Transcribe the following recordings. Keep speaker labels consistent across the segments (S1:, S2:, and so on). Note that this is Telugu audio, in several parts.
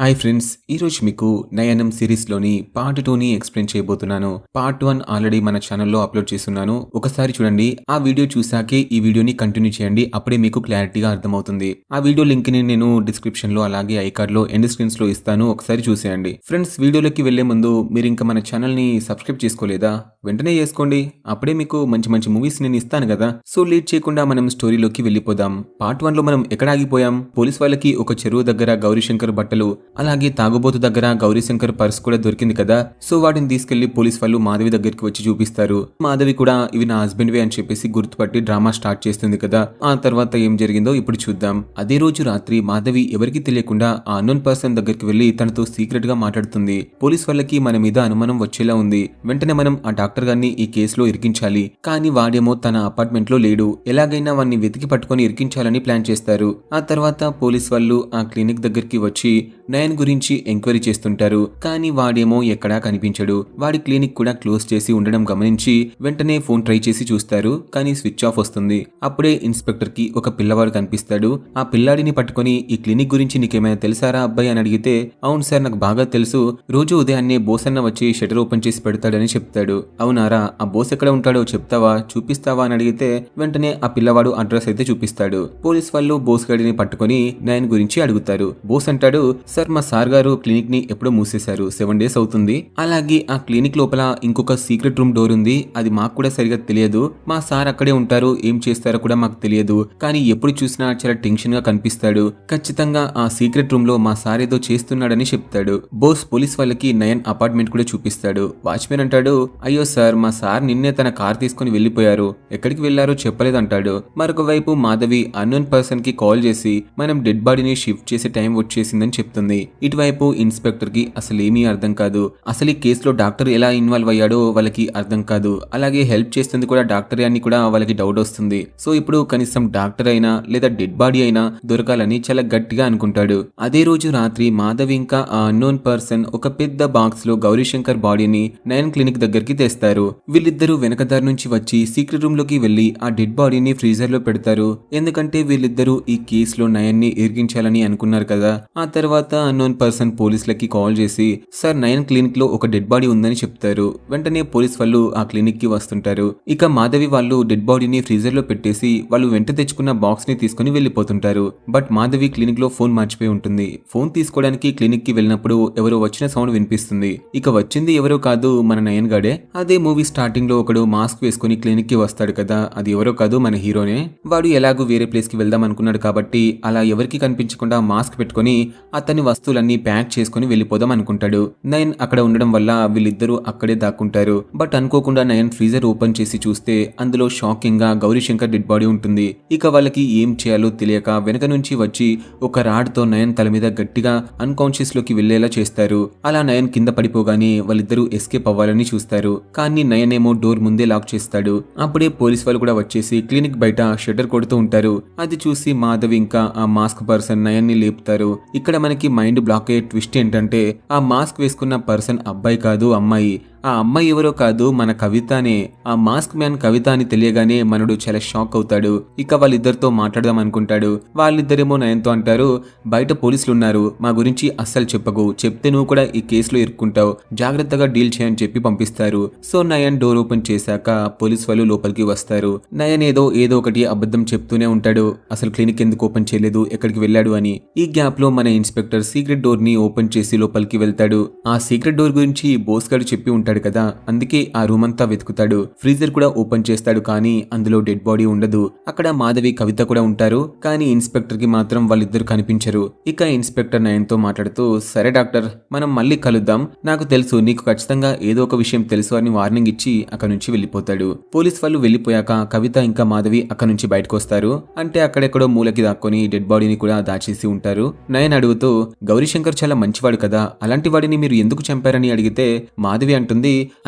S1: హాయ్ ఫ్రెండ్స్, ఈరోజు మీకు నయనం సిరీస్లోని పార్ట్ 2ని ఎక్స్ప్లెయిన్ చేయబోతున్నాను. పార్ట్ 1 ఆల్రెడీ మన ఛానల్లో అప్లోడ్ చేస్తున్నాను. ఒకసారి చూడండి. ఆ వీడియో చూసాకే ఈ వీడియోని కంటిన్యూ చేయండి. అప్పుడే మీకు క్లారిటీగా అర్థమవుతుంది. ఆ వీడియో లింక్ని నేను డిస్క్రిప్షన్లో అలాగే ఐకార్డ్లో ఎండ్ స్క్రీన్స్లో ఇస్తాను. ఒకసారి చూసేయండి. ఫ్రెండ్స్, వీడియోలోకి వెళ్లే ముందు మీరు ఇంకా మన ఛానల్ని సబ్స్క్రైబ్ చేసుకోలేదా? వెంటనే చేసుకోండి. అప్పుడే మీకు మంచి మంచి మూవీస్ నేను ఇస్తాను కదా. సో లేట్ చేయకుండా మనం స్టోరీలోకి వెళ్ళిపోదాం. పార్ట్ 1లో మనం ఎక్కడ ఆగిపోయాం? పోలీస్ వాళ్ళకి ఒక చెరువు దగ్గర గౌరీశంకర్ బట్టలు అలాగే తాగుబోతు దగ్గర గౌరీశంకర్ పర్స్ కూడా దొరికింది కదా. సో వాటిని తీసుకెళ్లి పోలీస్ వాళ్ళు మాధవి దగ్గరికి వచ్చి చూపిస్తారు. మాధవి కూడా ఇవి నా హస్బెండ్ వే అని చెప్పేసి గుర్తుపట్టి డ్రామా స్టార్ట్ చేస్తుంది కదా. ఆ తర్వాత ఏం జరిగిందో ఇప్పుడు చూద్దాం. అదే రోజు రాత్రి మాధవి ఎవరికి తెలియకుండా ఆ అన్నోన్ పర్సన్ దగ్గరికి వెళ్లి తనతో సీక్రెట్ గా మాట్లాడుతుంది. పోలీస్ వాళ్ళకి మన మీద అనుమానం వచ్చేలా ఉంది. వెంటనే మనం ఆ డాక్టర్ గారిని ఈ కేసులో ఇరికించాలి. కానీ వాడేమో తన అపార్ట్మెంట్ లో లేడు. ఎలాగైనా వాడిని వెతికి పట్టుకొని ఇరికించాలని ప్లాన్ చేస్తారు. ఆ తర్వాత పోలీస్ వాళ్ళు ఆ క్లినిక్ దగ్గరికి వచ్చి నయన్ గురించి ఎంక్వైరీ చేస్తుంటారు. కానీ వాడేమో ఎక్కడా కనిపించడు. వాడి క్లినిక్ కూడా క్లోజ్ చేసి ఉండడం గమనించి వెంటనే ఫోన్ ట్రై చేసి చూస్తారు. కానీ స్విచ్ ఆఫ్ వస్తుంది. అప్పుడే ఇన్స్పెక్టర్ కి ఒక పిల్లవాడు కనిపిస్తాడు. ఆ పిల్లాడిని పట్టుకొని ఈ క్లినిక్ గురించి నీకేమైనా తెలుసారా అబ్బాయి అని అడిగితే, అవును సార్, నాకు బాగా తెలుసు. రోజు ఉదయాన్నే బోస్ అన్న వచ్చి షటర్ ఓపెన్ చేసి పెడతాడని చెప్తాడు. అవునారా? ఆ బోస్ ఎక్కడ ఉంటాడో చెప్తావా, చూపిస్తావా అని అడిగితే వెంటనే ఆ పిల్లవాడు అడ్రస్ అయితే చూపిస్తాడు. పోలీస్ వాళ్ళు బోస్ గాడిని పట్టుకొని నయన్ గురించి అడుగుతారు. బోస్ అంటాడు, సార్ మా సార్ గారు క్లినిక్ ని ఎప్పుడో మూసేశారు. 7 days అవుతుంది. అలాగే ఆ క్లినిక్ లోపల ఇంకొక సీక్రెట్ రూమ్ డోర్ ఉంది. అది మాకు కూడా సరిగా తెలియదు. మా సార్ అక్కడే ఉంటారు. ఏం చేస్తారో కూడా మాకు తెలియదు. కానీ ఎప్పుడు చూసినా చాలా టెన్షన్ గా కనిపిస్తాడు. ఖచ్చితంగా ఆ సీక్రెట్ రూమ్ లో మా సార్ ఏదో చేస్తున్నాడని చెప్తాడు. బోస్ పోలీస్ వాళ్ళకి నయన్ అపార్ట్మెంట్ కూడా చూపిస్తాడు. వాచ్మెన్ అంటాడు, అయ్యో సార్, మా సార్ నిన్నే తన కార్ తీసుకుని వెళ్లిపోయారు. ఎక్కడికి వెళ్లారో చెప్పలేదంటాడు. మరొక వైపు మాధవి అన్నోన్ పర్సన్ కి కాల్ చేసి మనం డెడ్ బాడీని షిఫ్ట్ చేసే టైం వచ్చేసిందని చెప్తుంది. ఇటువైపు ఇన్స్పెక్టర్ కి అసలేమీ అర్థం కాదు. అసలు ఈ కేసులో డాక్టర్ ఎలా ఇన్వాల్వ్ అయ్యాడో వాళ్ళకి అర్థం కాదు. అలాగే హెల్ప్ చేస్తుంది కూడా డాక్టరే అని కూడా వాళ్ళకి డౌట్ వస్తుంది. సో ఇప్పుడు కనీసం డాక్టర్ అయినా లేదా డెడ్ బాడీ అయినా దొరకాలని చాలా గట్టిగా అనుకుంటాడు. అదే రోజు రాత్రి మాధవి ఇంకా ఆ అన్నోన్ పర్సన్ ఒక పెద్ద బాక్స్ లో గౌరీశంకర్ బాడీని నయన్ క్లినిక్ దగ్గరికి తెస్తారు. వీళ్ళిద్దరూ వెనకదారి నుంచి వచ్చి సీక్రెట్ రూమ్ లోకి వెళ్లి ఆ డెడ్ బాడీని ఫ్రీజర్ లో పెడతారు. ఎందుకంటే వీళ్ళిద్దరూ ఈ కేసులో నయన్ ని ఇరికించాలని అనుకున్నారు కదా. ఆ తర్వాత అన్నోన్ పర్సన్ పోలీసులకి కాల్ చేసి, సార్, నయన్ క్లినిక్ లో ఒక డెడ్ బాడీ ఉందని చెప్తారు. వెంటనే పోలీస్ వాళ్ళు ఆ క్లినిక్ కి వస్తుంటారు. ఇక మాధవి వాళ్ళు డెడ్ బాడీని ఫ్రీజర్ లో పెట్టేసి వాళ్ళు వెంట తెచ్చుకున్న బాక్స్ ని తీసుకుని వెళ్లిపోతుంటారు. బట్ మాధవి క్లినిక్ లో ఫోన్ మర్చిపోయి ఉంటుంది. ఫోన్ తీసుకోవడానికి క్లినిక్ కి వెళ్ళినప్పుడు ఎవరో వచ్చిన సౌండ్ వినిపిస్తుంది. ఇక వచ్చింది ఎవరో కాదు, మన నయన్ గాడే. అదే మూవీ స్టార్టింగ్ లో ఒకడు మాస్క్ వేసుకుని క్లినిక్ కి వస్తాడు కదా, అది ఎవరో కాదు, మన హీరోనే. వాడు ఎలాగో వేరే ప్లేస్ కి వెళ్దాం అనుకున్నాడు కాబట్టి అలా ఎవరికి కనిపించకుండా మాస్క్ పెట్టుకుని అతని వస్తువులన్నీ ప్యాక్ చేసుకుని వెళ్లిపోదాం అనుకుంటాడు. నయన్ అక్కడ ఉండడం వల్ల వీళ్ళిద్దరూ అక్కడే దాక్కుంటారు. బట్ అనుకోకుండా నయన్ ఫ్రీజర్ ఓపెన్ చేసి చూస్తే అందులో షాకింగ్ గా గౌరీశంకర్ డెడ్ బాడీ ఉంటుంది. ఇక వాళ్ళకి ఏం చేయాలో తెలియక వెనక నుంచి వచ్చి ఒక రాడ్ తో నయన్ తల మీద గట్టిగా అన్కాన్షియస్ లోకి వెళ్లేలా చేస్తారు. అలా నయన్ కింద పడిపోగానే వాళ్ళిద్దరూ ఎస్కేప్ అవ్వాలని చూస్తారు. కానీ నయన్ ఏమో డోర్ ముందే లాక్ చేస్తాడు. అప్పుడే పోలీస్ వాళ్ళు కూడా వచ్చేసి క్లినిక్ బయట షట్టర్ కొడుతూ ఉంటారు. అది చూసి మాధవి ఇంకా ఆ మాస్క్ పర్సన్ నయన్ ని లేపుతారు. ఇక్కడ మనకి మైండ్ బ్లాక్ అయ్యే ట్విస్ట్ ఏంటంటే ఆ మాస్క్ వేసుకున్న పర్సన్ అబ్బాయి కాదు, అమ్మాయి. ఆ అమ్మాయి ఎవరో కాదు, మన కవితనే. ఆ మాస్క్ మ్యాన్ కవిత అని తెలియగానే మనడు చాలా షాక్ అవుతాడు. ఇక వాళ్ళిద్దరితో మాట్లాడదాం అనుకుంటాడు. వాళ్ళిద్దరేమో నయన్తో అంటారు, బయట పోలీసులు ఉన్నారు, మా గురించి అస్సలు చెప్పకు, చెప్తే నువ్వు కూడా ఈ కేసులో ఇరుక్కుంటావు, జాగ్రత్తగా డీల్ చేయని చెప్పి పంపిస్తారు. సో నయన్ డోర్ ఓపెన్ చేశాక పోలీస్ వాళ్ళు లోపలికి వస్తారు. నయన్ ఏదో ఒకటి అబద్ధం చెప్తూనే ఉంటాడు. అసలు క్లినిక్ ఎందుకు ఓపెన్ చేయలేదు, ఎక్కడికి వెళ్ళాడు అని. ఈ గ్యాప్ లో మన ఇన్స్పెక్టర్ సీక్రెట్ డోర్ ని ఓపెన్ చేసి లోపలికి వెళ్తాడు. ఆ సీక్రెట్ డోర్ గురించి బోస్ గారు చెప్పి ఉంటాడు కదా, అందుకే ఆ రూమ్ అంతా వెతుకుతాడు. ఫ్రీజర్ కూడా ఓపెన్ చేస్తాడు. కానీ అందులో డెడ్ బాడీ ఉండదు. అక్కడ మాధవి కవిత కూడా ఉంటారు. కానీ ఇన్స్పెక్టర్ కి మాత్రం వాళ్ళిద్దరు కనిపించరు. ఇక ఇన్స్పెక్టర్ నయన్ తో మాట్లాడుతూ, సరే డాక్టర్, మనం మళ్ళీ కలుద్దాం. నాకు తెలుసు నీకు ఖచ్చితంగా ఏదో ఒక విషయం తెలుసు అని వార్నింగ్ ఇచ్చి అక్కడ నుంచి వెళ్లిపోతాడు. పోలీస్ వాళ్ళు వెళ్లిపోయాక కవిత ఇంకా మాధవి అక్కడ నుంచి బయటకు వస్తారు. అంటే అక్కడెక్కడో మూలకి దాక్కొని డెడ్ బాడీని కూడా దాచేసి ఉంటారు. నయన్ అడుగుతూ, గౌరీశంకర్ చాలా మంచివాడు కదా, అలాంటి వాడిని మీరు ఎందుకు చంపారని అడిగితే మాధవి అంటుంది,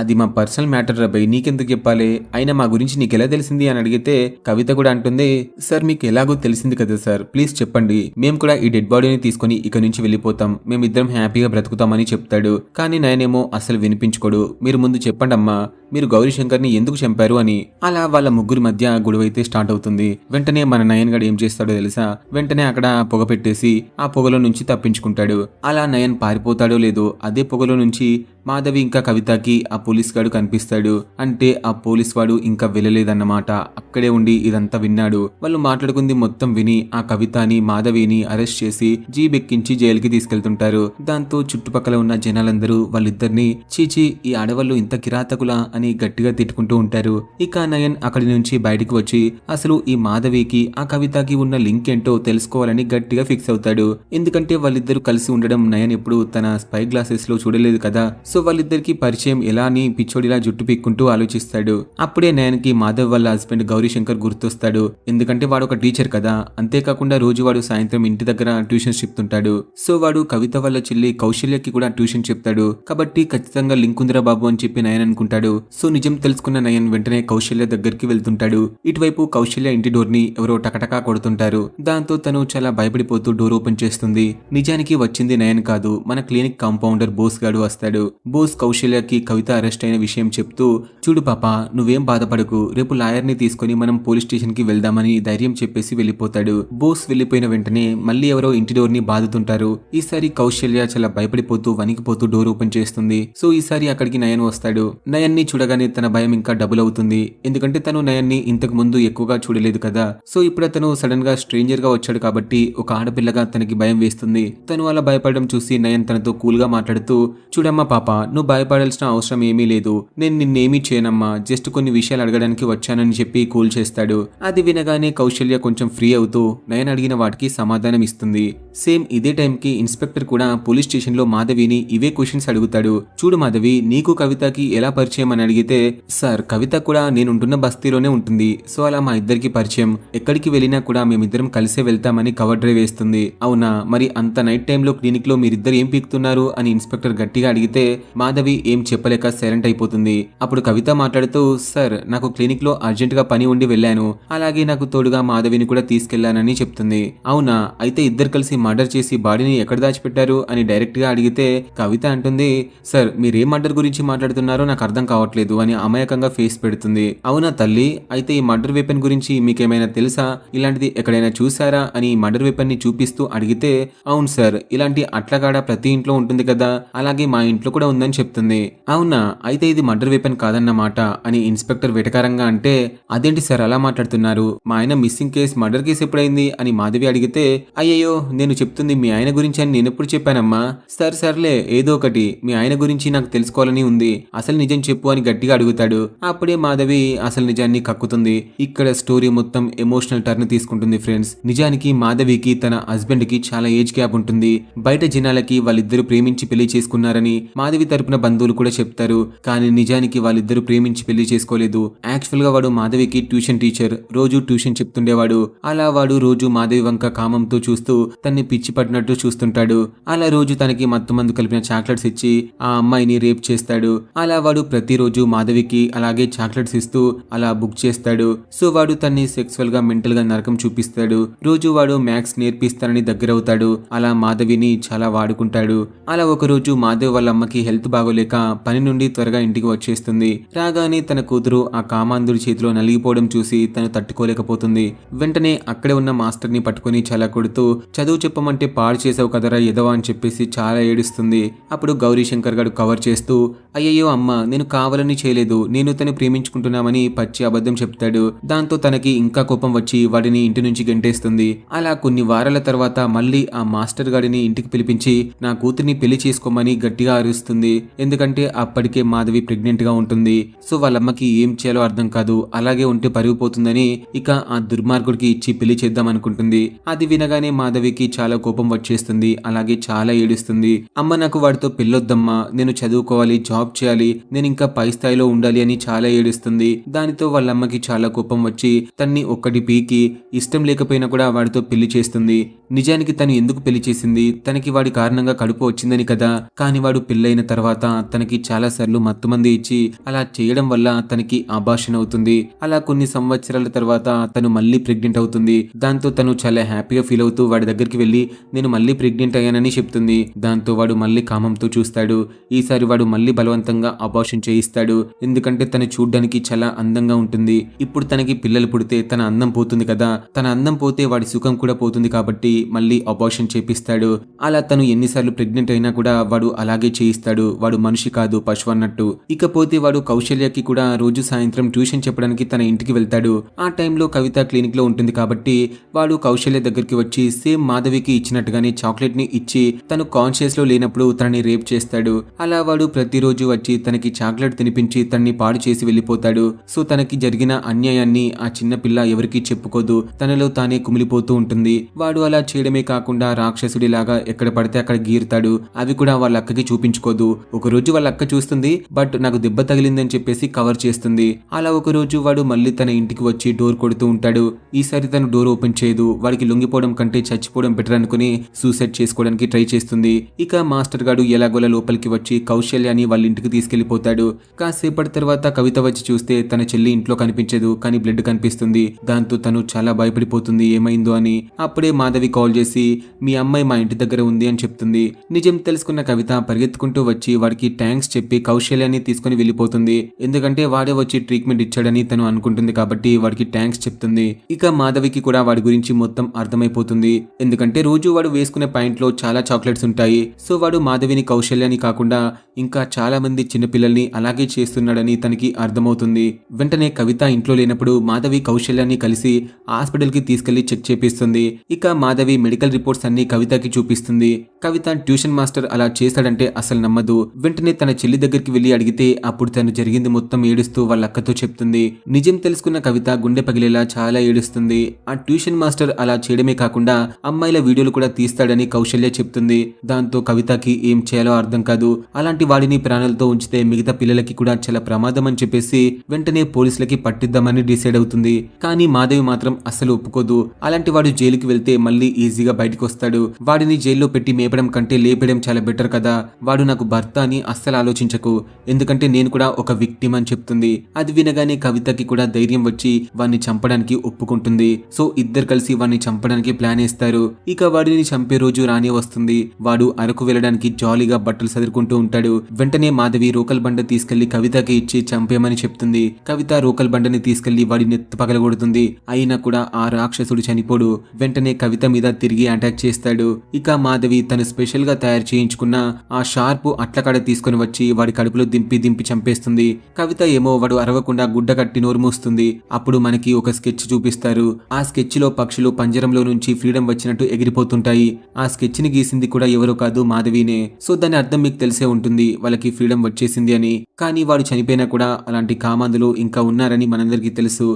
S1: అది మా పర్సనల్ మ్యాటర్ రాబాయ్, నీకెందుకు చెప్పాలి, అయినా మా గురించి నీకెలా తెలిసింది అని అడిగితే కవిత కూడా అంటుంది, సార్ మీకు ఎలాగో తెలిసింది కదా సార్, ప్లీజ్ చెప్పండి, మేము కూడా ఈ డెడ్ బాడీని తీసుకుని ఇక నుంచి వెళ్ళిపోతాం, మేమిద్దరం హ్యాపీగా బ్రతుకుతామని చెప్తాడు. కానీ నయనేమో అసలు వినిపించుకోడు. మీరు ముందు చెప్పండి అమ్మా, మీరు గౌరీశంకర్ ని ఎందుకు చంపారు అని. అలా వాళ్ళ ముగ్గురి మధ్య గొడవైతే స్టార్ట్ అవుతుంది. వెంటనే మన నయన్ గడు ఏం చేస్తాడో తెలుసా, వెంటనే అక్కడ పొగ పెట్టేసి ఆ పొగలో నుంచి తప్పించుకుంటాడు. అలా నయన్ పారిపోతాడో లేదో అదే పొగలో నుంచి మాధవి ఇంకా కవితకి ఆ పోలీస్ గాడు కనిపిస్తాడు. అంటే ఆ పోలీస్ వాడు ఇంకా వెళ్ళలేదన్నమాట, అక్కడే ఉండి ఇదంతా విన్నాడు. వాళ్ళు మాట్లాడుకుంది మొత్తం విని ఆ కవితని మాధవిని అరెస్ట్ చేసి జీప్ ఎక్కించి జైలుకి తీసుకెళ్తుంటారు. దాంతో చుట్టుపక్కల ఉన్న జనాలందరూ వాళ్ళిద్దరిని చీచి ఈ ఆడవాళ్ళు ఇంత కిరాతకులా అని గట్టిగా తిట్టుకుంటూ ఉంటారు. ఇక నయన్ అక్కడి నుంచి బయటికి వచ్చి అసలు ఈ మాధవికి ఆ కవితకి ఉన్న లింక్ ఏంటో తెలుసుకోవాలని గట్టిగా ఫిక్స్ అవుతాడు. ఎందుకంటే వాళ్ళిద్దరూ కలిసి ఉండడం నయన్ ఎప్పుడు తన స్పై గ్లాసెస్ లో చూడలేదు కదా. సో వాళ్ళిద్దరికి పరిచయం ఎలా అని పిచ్చోడిలా జుట్టు పీక్కుంటూ ఆలోచిస్తాడు. అప్పుడే నయన్కి మాధవ్ వాళ్ళ హస్బెండ్ గౌరీశంకర్ గుర్తొస్తాడు. ఎందుకంటే వాడు ఒక టీచర్ కదా, అంతేకాకుండా రోజు వాడు సాయంత్రం ఇంటి దగ్గర ట్యూషన్ చెప్తుంటాడు. సో వాడు కవిత వాళ్ళ చెల్లి కౌశల్యకి కూడా ట్యూషన్ చెప్తాడు కాబట్టి ఖచ్చితంగా లింక్ ఉందిరా బాబు అని చెప్పి నయన్ అనుకుంటాడు. సో నిజం తెలుసుకున్న నయన్ వెంటనే కౌశల్య దగ్గరికి వెళ్తుంటాడు. ఇటువైపు కౌశల్య ఇంటి డోర్ ని ఎవరో టకటకా కొడుతుంటారు. దాంతో తను చాలా భయపడిపోతూ డోర్ ఓపెన్ చేస్తుంది. నిజానికి వచ్చింది నయన్ కాదు, మన క్లినిక్ కాంపౌండర్ బోస్ గాడు వస్తాడు. బోస్ కౌశల్యకి కవిత అరెస్ట్ అయిన విషయం చెప్తూ, చూడు పాప నువ్వేం బాధపడకు, రేపు లాయర్ని తీసుకుని మనం పోలీస్ స్టేషన్ కి వెళ్దామని ధైర్యం చెప్పేసి వెళ్ళిపోతాడు. బోస్ వెళ్లిపోయిన వెంటనే మళ్ళీ ఎవరో ఇంటి డోర్ ని బాదుతుంటారు. ఈసారి కౌశల్య చాలా భయపడిపోతూ వణికిపోతూ డోర్ ఓపెన్ చేస్తుంది. సో ఈసారి అక్కడికి నయన్ వస్తాడు. నయన్ ని చూడగానే తన భయం ఇంకా డబుల్ అవుతుంది. ఎందుకంటే తను నయన్ ని ఇంతకు ముందు ఎక్కువగా చూడలేదు కదా. సో ఇప్పుడు అతను సడన్ గా స్ట్రేంజర్ గా వచ్చాడు కాబట్టి ఒక ఆడపిల్లగా తనకి భయం వేస్తుంది. తను అలా భయపడడం చూసి నయన్ తనతో కూల్ గా మాట్లాడుతూ, చూడమ్మా పాప నువ్వు భయపడాల్సిన అవసరం ఏమీ లేదు, నేను నిన్నేమీ చేయనమ్మా, జస్ట్ కొన్ని విషయాలు అడగడానికి వచ్చానని చెప్పి కూల్ చేస్తాడు. అది వినగానే కౌశల్య కొంచెం ఫ్రీ అవుతూ నయన్ అడిగిన వాటికి సమాధానం ఇస్తుంది. సేమ్ ఇదే టైంకి ఇన్స్పెక్టర్ కూడా పోలీస్ స్టేషన్ లో మాధవిని ఇవే క్వశ్చన్స్ అడుగుతాడు. చూడు మాధవి, నీకు కవితకి ఎలా పరిచయం అని అడిగితే, సార్ కవిత కూడా నేనుంటున్న బస్తీలోనే ఉంటుంది, సో అలా మా ఇద్దరికి పరిచయం, ఎక్కడికి వెళ్ళినా కూడా మేమిద్దరం కలిసే వెళ్తామని కవర్ డ్రైవ్ వేస్తుంది. అవునా, మరి అంత నైట్ టైంలో క్లినిక్ లో మీరిద్దరు ఏం పీకుతున్నారు అని ఇన్స్పెక్టర్ గట్టిగా అడిగితే మాధవి ఏం చెప్పలేక సైలెంట్ అయిపోతుంది. అప్పుడు కవిత మాట్లాడుతూ, సార్ నాకు క్లినిక్ లో అర్జెంట్ గా పని ఉండి వెళ్ళాను, అలాగే నాకు తోడుగా మాధవిని కూడా తీసుకెళ్లానని చెప్తుంది. అవునా, అయితే ఇద్దరు కలిసి మర్డర్ చేసి బాడీని ఎక్కడ దాచిపెట్టారు అని డైరెక్ట్ గా అడిగితే కవిత అంటుంది, సార్ మీరేం మర్డర్ గురించి మాట్లాడుతున్నారో నాకు అర్థం కావట్లేదు అని అమాయకంగా ఫేస్ పెడుతుంది. అవునా తల్లి, అయితే ఈ మర్డర్ వెపన్ గురించి మీకేమైనా తెలుసా, ఇలాంటిది ఎక్కడైనా చూసారా అని మర్డర్ వెపన్ ని చూపిస్తూ అడిగితే, అవును సార్, ఇలాంటి అట్లగాడ ప్రతి ఇంట్లో ఉంటుంది కదా, అలాగే మా ఇంట్లో కూడా ఉందని చెప్తుంది. అవునా, అయితే ఇది మర్డర్ వెపన్ కాదన్నమాట అని ఇన్స్పెక్టర్ వెటకారంగా అంటే, అదేంటి సార్ అలా మాట్లాడుతున్నారు, మా ఆయన మిస్సింగ్ కేసు మర్డర్ కేసు ఎప్పుడైంది అని మాధవి అడిగితే, అయ్యయ్యో నేను చెప్తుంది మీ ఆయన గురించి అని నేనెప్పుడు చెప్పానమ్మా, సర్లే ఏదో ఒకటి, మీ ఆయన గురించి నాకు తెలుసుకోవాలని ఉంది, అసలు నిజం చెప్పు అని గట్టిగా అడుగుతాడు. అప్పుడే మాధవి అసలు నిజాన్ని కక్కుతుంది. ఇక్కడ స్టోరీ మొత్తం ఎమోషనల్ టర్న్ తీసుకుంటుంది ఫ్రెండ్స్. నిజానికి మాధవికి తన హస్బెండ్ కి చాలా ఏజ్ గ్యాప్ ఉంటుంది. బయట జనాలకి వాళ్ళిద్దరూ ప్రేమించి పెళ్లి చేసుకున్నారని మాధవి తరపున బంధువులు కూడా చెప్తారు. కానీ నిజానికి వాళ్ళిద్దరూ ప్రేమించి పెళ్లి చేసుకోలేదు. యాక్చువల్ గా వాడు మాధవికి ట్యూషన్ టీచర్, రోజు ట్యూషన్ చెప్తుండేవాడు. అలా వాడు రోజు మాధవి వంక కామంతో చూస్తూ తన్ని పిచ్చి పట్టినట్టు చూస్తుంటాడు. అలా రోజు తనకి మత్తు మందు కలిపిన చాక్లెట్స్ ఇచ్చి ఆ అమ్మాయిని రేప్ చేస్తాడు. అలా వాడు ప్రతిరోజు మాధవికి అలాగే చాక్లెట్స్ ఇస్తూ అలా బుక్ చేస్తాడు. సో వాడు తన్ని సెక్సువల్ గా మెంటల్ గా నరకం చూపిస్తాడు. రోజు వాడు మ్యాథ్స్ నేర్పిస్తానని దగ్గరవుతాడు. అలా మాధవిని చాలా వాడుకుంటాడు. అలా ఒక రోజు మాధవి వాళ్ళ అమ్మకి హెల్త్ బాగోలేక పని నుండి త్వరగా ఇంటికి వచ్చేస్తుంది. రాగానే తన కూతురు ఆ కామాంధుడి చేతిలో నలిగిపోవడం చూసి తను తట్టుకోలేకపోతుంది. వెంటనే అక్కడే ఉన్న మాస్టర్ ని పట్టుకుని చాలా కొడుతూ, చదువు చెప్పమంటే పాడు చేసావు కదరా ఎదవా అని చెప్పేసి చాలా ఏడుస్తుంది. అప్పుడు గౌరీశంకర్ గారు కవర్ చేస్తూ, అయ్యయ్యో అమ్మ, నేను కావాలని చేయలేదు, నేను తను ప్రేమించుకుంటున్నామని పచ్చి అబద్ధం చెప్తాడు. దాంతో తనకి ఇంకా కోపం వచ్చి వాడిని ఇంటి నుంచి గెంటేస్తుంది. అలా కొన్ని వారాల తర్వాత మళ్ళీ ఆ మాస్టర్ గాడిని ఇంటికి పిలిపించి నా కూతుర్ని పెళ్లి చేసుకోమని గట్టిగా అరుస్తుంది. ఎందుకంటే అప్పటికే మాధవి ప్రెగ్నెంట్ గా ఉంటుంది. సో వాళ్ళమ్మకి ఏం చేయాలో అర్థం కాదు. అలాగే ఉంటే పరిగిపోతుందని ఇక ఆ దుర్మార్గుడికి ఇచ్చి పెళ్లి చేద్దాం అనుకుంటుంది. అది వినగానే మాధవికి చాలా కోపం వచ్చేస్తుంది. అలాగే చాలా ఏడుస్తుంది. అమ్మ నాకు వాడితో పెళ్ళొద్దమ్మా, నేను చదువుకోవాలి, జాబ్ చేయాలి, నేను ఇంకా పై స్థాయిలో ఉండాలి అని చాలా ఏడుస్తుంది. దానితో వాళ్ళమ్మకి చాలా కోపం వచ్చి తన్ని ఒక్కటి పీకి ఇష్టం లేకపోయినా కూడా వాడితో పెళ్లి చేస్తుంది. నిజానికి తను ఎందుకు పెళ్లి చేసింది, తనకి వాడి కారణంగా కడుపు వచ్చిందని కదా. కానీ వాడు పెళ్ళైన తర్వాత తనకి చాలా సార్లు మత్తుమంది ఇచ్చి అలా చేయడం వల్ల తనకి అబార్షన్ అవుతుంది. అలా కొన్ని సంవత్సరాల తర్వాత తను మళ్ళీ ప్రెగ్నెంట్ అవుతుంది. దాంతో తను చాలా హ్యాపీగా ఫీల్ అవుతూ వాడి దగ్గరికి వెళ్ళి నేను మళ్ళీ ప్రెగ్నెంట్ అయ్యానని చెప్తుంది. దాంతో వాడు మళ్ళీ కామంతో చూస్తాడు. ఈసారి వాడు మళ్ళీ బలవంతంగా అబార్షన్ చేయిస్తాడు. చేస్తాడు. ఎందుకంటే తను చూడ్డానికి చాలా అందంగా ఉంటుంది. ఇప్పుడు తనకి పిల్లలు పుడితే తన అందం పోతుంది కదా, తన అందం పోతే వాడి సుఖం కూడా పోతుంది కాబట్టి మళ్ళీ అబార్షన్ చేపిస్తాడు. అలా తను ఎన్నిసార్లు ప్రెగ్నెంట్ అయినా కూడా వాడు అలాగే చేయిస్తాడు. వాడు మనిషి కాదు, పశువు అన్నట్టు. ఇకపోతే వాడు కౌశల్యకి కూడా రోజు సాయంత్రం ట్యూషన్ చెప్పడానికి తన ఇంటికి వెళ్తాడు. ఆ టైంలో కవిత క్లినిక్ లో ఉంటుంది కాబట్టి వాడు కౌశల్య దగ్గరికి వచ్చి సేమ్ మాధవికి ఇచ్చినట్టుగానే చాక్లెట్ ని ఇచ్చి తను కాన్షియస్ లో లేనప్పుడు తనని రేప్ చేస్తాడు. అలా వాడు ప్రతిరోజు వచ్చి తనకి చాక్లెట్ తినిపించి తనని పాడు చేసి వెళ్ళిపోతాడు. సో తనకి జరిగిన అన్యాయాన్ని ఆ చిన్న పిల్ల ఎవరికీ చెప్పుకోదు. తనలో తానే కుమిలిపోతూ ఉంటుంది. వాడు అలా చేయడమే కాకుండా రాక్షసుడిలాగా ఎక్కడ పడితే అక్కడ గీరుతాడు. అవి కూడా వాళ్ళ అక్కకి చూపించుకోదు. ఒక రోజు వాళ్ళ అక్క చూస్తుంది, బట్ నాకు దెబ్బ తగిలిందని చెప్పేసి కవర్ చేస్తుంది. అలా ఒక రోజు వాడు మళ్ళీ తన ఇంటికి వచ్చి డోర్ కొడుతూ ఉంటాడు. ఈసారి తను డోర్ ఓపెన్ చేయదు. వాడికి లొంగిపోవడం కంటే చచ్చిపోవడం బెటర్ అనుకుని సూసైడ్ చేసుకోవడానికి ట్రై చేస్తుంది. ఇక మాస్టర్ గాడు ఎలాగోలా లోపలికి వచ్చి కౌశల్యాన్ని వాళ్ళ ఇంటికి తీసుకెళ్లిపోతాడు. కాసేపటి తర్వాత కవిత వచ్చి చూస్తే తన చెల్లి ఇంట్లో కనిపించదు, కానీ బ్లడ్ కనిపిస్తుంది. దాంతో తను చాలా భయపడిపోతుంది ఏమైందో అని. అప్పుడే మాధవి కాల్ చేసి మీ అమ్మాయి మా ఇంటి దగ్గర ఉంది అని చెప్తుంది. నిజం తెలుసుకున్న కవిత పరిగెత్తుకుంటూ వచ్చి వాడికి థ్యాంక్స్ చెప్పి కౌశల్యాన్ని తీసుకుని వెళ్ళిపోతుంది. ఎందుకంటే వాడే వచ్చి ట్రీట్మెంట్ ఇచ్చాడని తను అనుకుంటుంది కాబట్టి వాడికి థ్యాంక్స్ చెప్తుంది. ఇక మాధవికి కూడా వాడి గురించి మొత్తం అర్థమైపోతుంది. ఎందుకంటే రోజు వాడు వేసుకునే పాయింట్లో చాలా చాక్లెట్స్ ఉంటాయి. సో వాడు మాధవిని కౌశల్యాన్ని కాకుండా ఇంకా చాలా మంది చిన్నపిల్లల్ని అలాగే చేస్తున్నాడని తనకి అర్థమవుతుంది. వెంటనే కవిత ఇంట్లో లేనప్పుడు మాధవి కౌశల్యాన్ని కలిసి హాస్పిటల్ కి తీసుకెళ్లి చెక్ చేపిస్తుంది. ఇక మాధవి మెడికల్ రిపోర్ట్స్ అన్ని కవితకి చూపిస్తుంది. కవిత ట్యూషన్ మాస్టర్ అలా చేశాడంటే అసలు నమ్మదు. వెంటనే తన చెల్లి దగ్గరికి వెళ్లి అడిగితే అప్పుడు తను జరిగింది మొత్తం ఏడుస్తూ వాళ్ళ అక్కతో చెప్తుంది. నిజం తెలుసుకున్న కవిత గుండె పగిలేలా చాలా ఏడుస్తుంది. ఆ ట్యూషన్ మాస్టర్ అలా చేయడమే కాకుండా అమ్మాయిల వీడియోలు కూడా తీస్తాడని కౌశల్య చెప్తుంది. దాంతో కవితకి ఏం చేయాలో అర్థం కాదు. అలాంటి వాడిని ప్రాణాలతో ఉంచితే మిగతా పిల్లలకి కూడా చాలా ప్రమాదం అని చెప్పేసి వెంటనే పోలీసులకి పట్టిద్దామని డిసైడ్ అవుతుంది. కానీ మాధవి మాత్రం అస్సలు ఒప్పుకోదు. అలాంటి వాడు జైలుకి వెళ్తే మళ్ళీ ఈజీగా బయటకు వస్తాడు. వాడిని జైల్లో పెట్టి మేపడం కంటే లేపడం చాలా బెటర్ కదా. వాడు నాకు భర్త అని అస్సలు ఆలోచించకు, ఎందుకంటే నేను కూడా ఒక విక్టిమ్ అని చెప్తుంది. అది వినగానే కవితకి కూడా ధైర్యం వచ్చి వాడిని చంపడానికి ఒప్పుకుంటుంది. సో ఇద్దరు కలిసి వాడిని చంపడానికి ప్లాన్ వేస్తారు. ఇక వాడిని చంపే రోజు రానే వస్తుంది. వాడు అరకు వెళ్ళడానికి జాలీగా బట్టలు సదురుకుంటూ ఉంటాడు. వెంటనే మాధవి రోకల్ బండ తీసుకెళ్లి కవితకి ఇచ్చి చంపేమని చెప్తుంది. కవిత రోకల్ బండని తీసుకెళ్లి వాడి నెత్తి పగలగొడుతుంది. అయినా కూడా ఆ రాక్షసుడు చనిపోడు. వెంటనే కవిత మీద తిరిగి అటాక్ చేస్తాడు. ఇక మాధవి తను స్పెషల్ గా తయారు చేయించుకున్న ఆ షార్ప్ అట్లకాడ తీసుకుని వచ్చి వాడి కడుపులో దింపి చంపేస్తుంది. కవిత ఏమో వాడు అరవకుండా గుడ్డ కట్టి నోరు మూస్తుంది. అప్పుడు మనకి ఒక స్కెచ్ చూపిస్తారు. ఆ స్కెచ్ లో పక్షులు పంజరంలో నుంచి ఫ్రీడమ్ వచ్చినట్టు ఎగిరిపోతుంటాయి. ఆ స్కెచ్ ని గీసింది కూడా ఎవరో కాదు, మాధవినే. సో దాని అర్థం మీకు తెలిసే ఉంటుంది, వాళ్ళకి ఫ్రీడమ్ వచ్చేసింది అని. కానీ వాడు చనిపోయినా కూడా అలాంటి కామాంధులు ఇంకా ఉన్నారని మనందరికీ తెలుసు.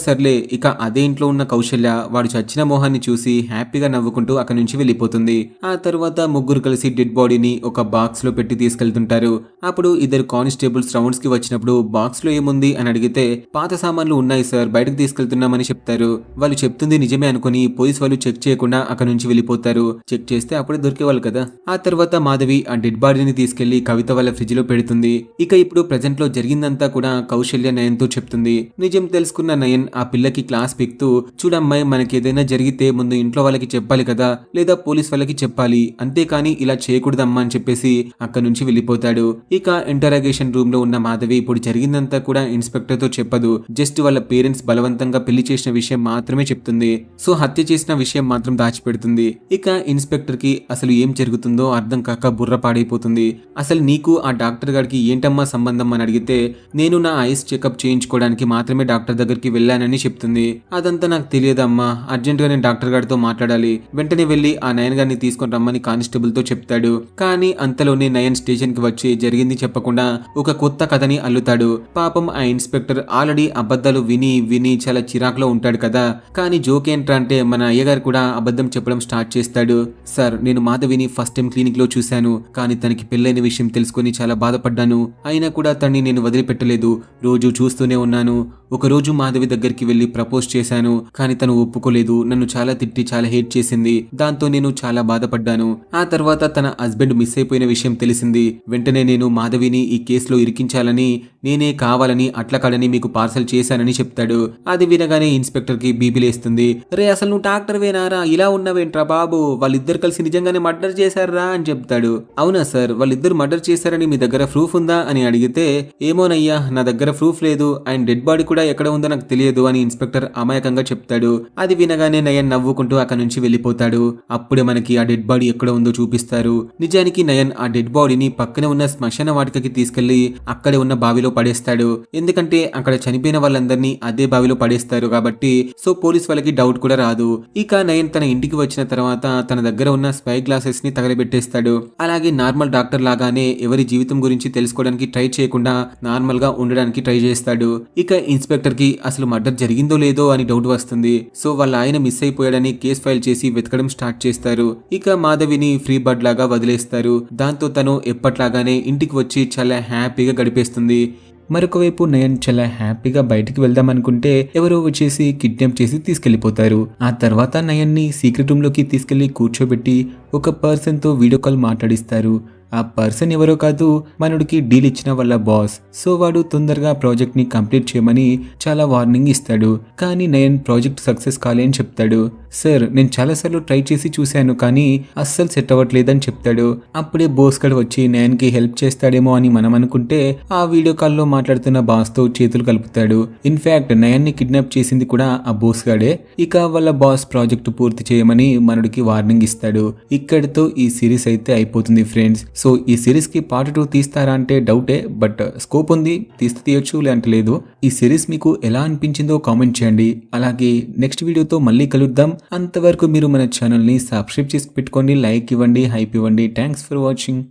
S1: సర్లే, ఇక అదే ఇంట్లో ఉన్న కౌశల్య వాడు చచ్చిన మోహాన్ని చూసి హ్యాపీగా నవ్వుకుంటూ అక్కడి నుంచి వెళ్ళిపోతుంది. ఆ తర్వాత ముగ్గురు కలిసి డెడ్ బాడీని ఒక బాక్స్ లో పెట్టి తీసుకెళ్తుంటారు. అప్పుడు ఇద్దరు కానిస్టేబుల్స్ రౌండ్స్ కి వచ్చినప్పుడు బాక్స్ లో ఏముంది అని అడిగితే పాత సామాన్లు ఉన్నాయి సార్, బయటకు తీసుకెళ్తున్నామని చెప్తారు. వాళ్ళు చెప్తుంది నిజమే అనుకుని పోలీస్ వాళ్ళు చెక్ చేయకుండా అక్కడి నుంచి వెళ్ళిపోతారు. చెక్ చేస్తే అప్పుడే దొరికేవాళ్ళు కదా. ఆ తర్వాత మాధవి ఆ డెడ్ బాడీని తీసుకెళ్లి కవిత వాళ్ళ ఫ్రిడ్జ్ లో పెడుతుంది. ఇక ఇప్పుడు ప్రెజెంట్ లో జరిగిందంతా కూడా కౌశల్య నయన్తో చెప్తుంది. నిజం తెలుసుకున్న నయన్ ఆ పిల్లకి క్లాస్ పిక్తూ, చూడమ్మాయి మనకి ఏదైనా జరిగితే ముందు ఇంట్లో వాళ్ళకి చెప్పాలి కదా, లేదా పోలీస్ వాళ్ళకి చెప్పాలి, అంతేకాని ఇలా చేయకూడదమ్మా అని చెప్పేసి అక్కడి నుంచి వెళ్ళిపోతాడు. ఇక ఇంటరాగేషన్ రూమ్ లో ఉన్న మాధవి ఇప్పుడు జరిగిందంతా కూడా ఇన్స్పెక్టర్ తో చెప్పదు. జస్ట్ వాళ్ళ పేరెంట్స్ బలవంతంగా పెళ్లి చేసిన విషయం మాత్రమే చెప్తుంది. సో హత్య చేసిన విషయం మాత్రం దాచిపెడుతుంది. ఇక ఇన్స్పెక్టర్ కి అసలు ఏం జరుగుతుందో అర్థం కాక బుర్ర పాడైపోతుంది. అసలు నీకు ఆ డాక్టర్ గారికి ఏంటమ్మా సంబంధం అని అడిగితే నేను నా ఐస్ చెకప్ చేయించుకోవడానికి మాత్రమే డాక్టర్ దగ్గరికి వెళ్ళానని చెప్తుంది. అదంతా నాకు తెలియదమ్మా, అర్జెంట్ గా నేను డాక్టర్ గారితో మాట్లాడాలి, వెంటనే వెళ్లి ఆ నయన్ గారిని తీసుకొని రమ్మని కానిస్టేబుల్ తో చెప్తాడు. కానీ అంతలోనే నయన్ స్టేషన్ కి వచ్చి జరిగింది చెప్పకుండా ఒక కొత్త కథని అల్లుతాడు. పాపం ఆ ఇన్స్పెక్టర్ ఆల్రెడీ అబద్ధాలు విని విని చాలా చిరాకులో ఉంటాడు కదా. కానీ జోక్ ఏంట్రా అంటే మన అయ్యగారు కూడా అబద్ధం చెప్పడం స్టార్ట్ చేస్తాడు. సార్, నేను మాధవిని ఫస్ట్ టైం క్లినిక్ లో చూశాను, కానీ తనకి పెళ్ళైన విషయం తెలుసుకుని చాలా బాధపడ్డాను. అయినా కూడా తన్ని నేను వదిలిపెట్టలేదు, రోజు చూస్తూనే ఉన్నాను. ఒక రోజు మాధవి దగ్గరికి వెళ్లి ప్రపోజ్ చేశాను, కానీ తను ఒప్పుకోలేదు. నన్ను చాలా తిట్టి చాలా హేట్ చేసింది. దాంతో నేను చాలా బాధపడ్డాను. ఆ తర్వాత తన హస్బెండ్ మిస్ అయిపోయిన విషయం తెలిసింది. వెంటనే నేను మాధవిని ఈ కేసులో ఇరికించాలని నేనే కావాలని అట్లకాడని మీకు పార్సల్ చేశానని చెప్తాడు. అది వినగానే ఇన్స్పెక్టర్ కి బీపీ లేస్తుంది. రే, అసలు నువ్వు డాక్టర్ వేనారా, ఇలా ఉన్నవేంట్రా బాబు, వాళ్ళిద్దరు కలిసి నిజంగానే మర్డర్ చేశారా అని చెప్తాడు. అవునా సార్, వాళ్ళిద్దరు మర్డర్ చేశారని మీ దగ్గర ప్రూఫ్ ఉందా అని అడిగితే అడిగితే ఏమోనయ్యా నా దగ్గర ప్రూఫ్ లేదు అండ్ డెడ్ బాడీ కూడా ఎక్కడ ఉందో నాకు తెలియదు అని ఇన్స్పెక్టర్ అమాయకంగా చెప్తాడు. అది వినగానే నయన్ నవ్వుకుంటూ అక్కడి నుంచి వెళ్ళిపోతాడు. అప్పుడే మనకి ఆ డెడ్ బాడీ ఎక్కడ ఉందో చూపిస్తారు. నిజానికి నయన్ ఆ డెడ్ బాడీని పక్కన ఉన్న శ్మశాన వాటికకి తీసుకెళ్లి అక్కడే ఉన్న బావిలో పడేస్తాడు. ఎందుకంటే అక్కడ చనిపోయిన వాళ్ళందరినీ అదే బావిలో పడేస్తారు కాబట్టి సో పోలీస్ వాళ్ళకి డౌట్ కూడా రాదు. ఇక నయన్ తన ఇంటికి వచ్చిన తర్వాత తన దగ్గర ఉన్న స్పై గ్లాసెస్ ని తగలబెట్టేస్తాడు. అలాగే నార్మల్ డాక్టర్ లాగానే ఎవరి జీవితం గురించి తెలుసుకోవడానికి ట్రై చేయకుండా నార్మల్ గా ఉండడానికి ట్రై చేస్తాడు. ఇక ఇన్స్పెక్టర్ కి అసలు మర్డర్ జరిగిందో లేదో అని డౌట్ వస్తుంది. సో వాళ్ళ ఆయన మిస్ అయిపోయాడని కేసు ఫైల్ చేసి వెతకడం స్టార్ట్ చేస్తారు. ఇక మాధవిని ఫ్రీ బర్డ్ లాగా వదిలేస్తారు. దాంతో తను ఎప్పట్లాగానే ఇంటికి వచ్చి చాలా హ్యాపీగా గడిపేస్తుంది. మరొక వైపు నయన్ చాలా హ్యాపీగా బయటికి వెళ్దాం అనుకుంటే ఎవరో వచ్చేసి కిడ్నాప్ చేసి తీసుకెళ్లిపోతారు. ఆ తర్వాత నయన్ ని సీక్రెట్ రూమ్ లోకి తీసుకెళ్లి కూర్చోబెట్టి ఒక పర్సన్ తో వీడియో కాల్ మాట్లాడిస్తారు. ఆ పర్సన్ ఎవరో కాదు, మనుడికి డీల్ ఇచ్చిన వాళ్ళ బాస్. సో వాడు తొందరగా ప్రాజెక్ట్ ని కంప్లీట్ చేయమని చాలా వార్నింగ్ ఇస్తాడు. కానీ నయన్ ప్రాజెక్ట్ సక్సెస్ కాలే అని చెప్తాడు. సార్ నేను చాలాసార్లు ట్రై చేసి చూశాను కానీ అస్సలు సెట్ అవ్వట్లేదని చెప్తాడు. అప్పుడే బోస్ గడ్ వచ్చి నయన్ కి హెల్ప్ చేస్తాడేమో అని మనం అనుకుంటే ఆ వీడియో కాల్లో మాట్లాడుతున్న బాస్ తో చేతులు కలుపుతాడు. ఇన్ఫాక్ట్ నయన్ ని కిడ్నాప్ చేసింది కూడా ఆ బోస్ గాడే. ఇక వాళ్ళ బాస్ ప్రాజెక్ట్ పూర్తి చేయమని మనుడికి వార్నింగ్ ఇస్తాడు. ఇక్కడితో ఈ సిరీస్ అయితే అయిపోతుంది ఫ్రెండ్స్. సో ఈ సిరీస్ కి పార్ట్ 2 తీస్తారా అంటే డౌటే, బట్ స్కోప్ ఉంది, తీయొచ్చు లేదంటే లేదు. ఈ సిరీస్ మీకు ఎలా అనిపించిందో కామెంట్ చేయండి. అలాగే నెక్స్ట్ వీడియోతో మళ్ళీ కలుద్దాం. అంతవరకు మీరు మన ఛానల్ ని సబ్స్క్రైబ్ చేసి పెట్టుకోండి, లైక్ ఇవ్వండి, హైప్ ఇవ్వండి. Thanks for watching.